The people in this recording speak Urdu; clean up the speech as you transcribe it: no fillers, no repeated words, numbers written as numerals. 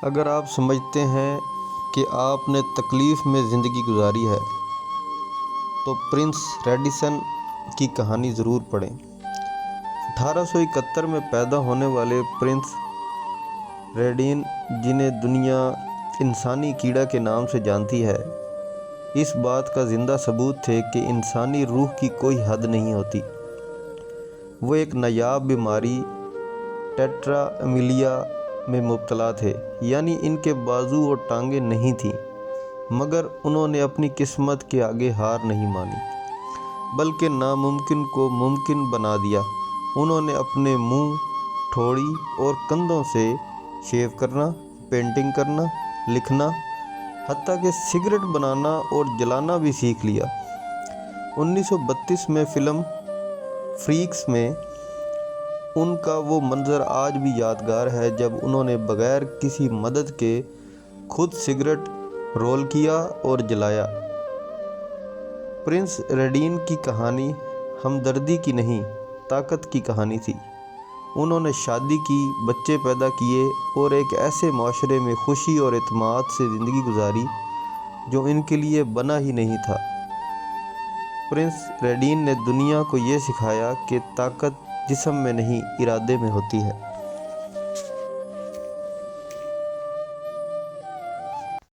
اگر آپ سمجھتے ہیں کہ آپ نے تکلیف میں زندگی گزاری ہے تو پرنس ریڈیسن کی کہانی ضرور پڑھیں۔ 1871 میں پیدا ہونے والے پرنس ریڈین، جنہیں دنیا انسانی کیڑا کے نام سے جانتی ہے، اس بات کا زندہ ثبوت تھے کہ انسانی روح کی کوئی حد نہیں ہوتی۔ وہ ایک نایاب بیماری ٹیٹرا امیلیا میں مبتلا تھے، یعنی ان کے بازو اور ٹانگیں نہیں تھیں، مگر انہوں نے اپنی قسمت کے آگے ہار نہیں مانی، بلکہ ناممکن کو ممکن بنا دیا۔ انہوں نے اپنے منہ، ٹھوڑی اور کندھوں سے شیو کرنا، پینٹنگ کرنا، لکھنا، حتیٰ کہ سگریٹ بنانا اور جلانا بھی سیکھ لیا۔ 1932 میں فلم فریکس میں ان کا وہ منظر آج بھی یادگار ہے جب انہوں نے بغیر کسی مدد کے خود سگریٹ رول کیا اور جلایا۔ پرنس ریڈین کی کہانی ہمدردی کی نہیں، طاقت کی کہانی تھی۔ انہوں نے شادی کی، بچے پیدا کیے اور ایک ایسے معاشرے میں خوشی اور اعتماد سے زندگی گزاری جو ان کے لیے بنا ہی نہیں تھا۔ پرنس ریڈین نے دنیا کو یہ سکھایا کہ طاقت جسم میں نہیں، ارادے میں ہوتی ہے۔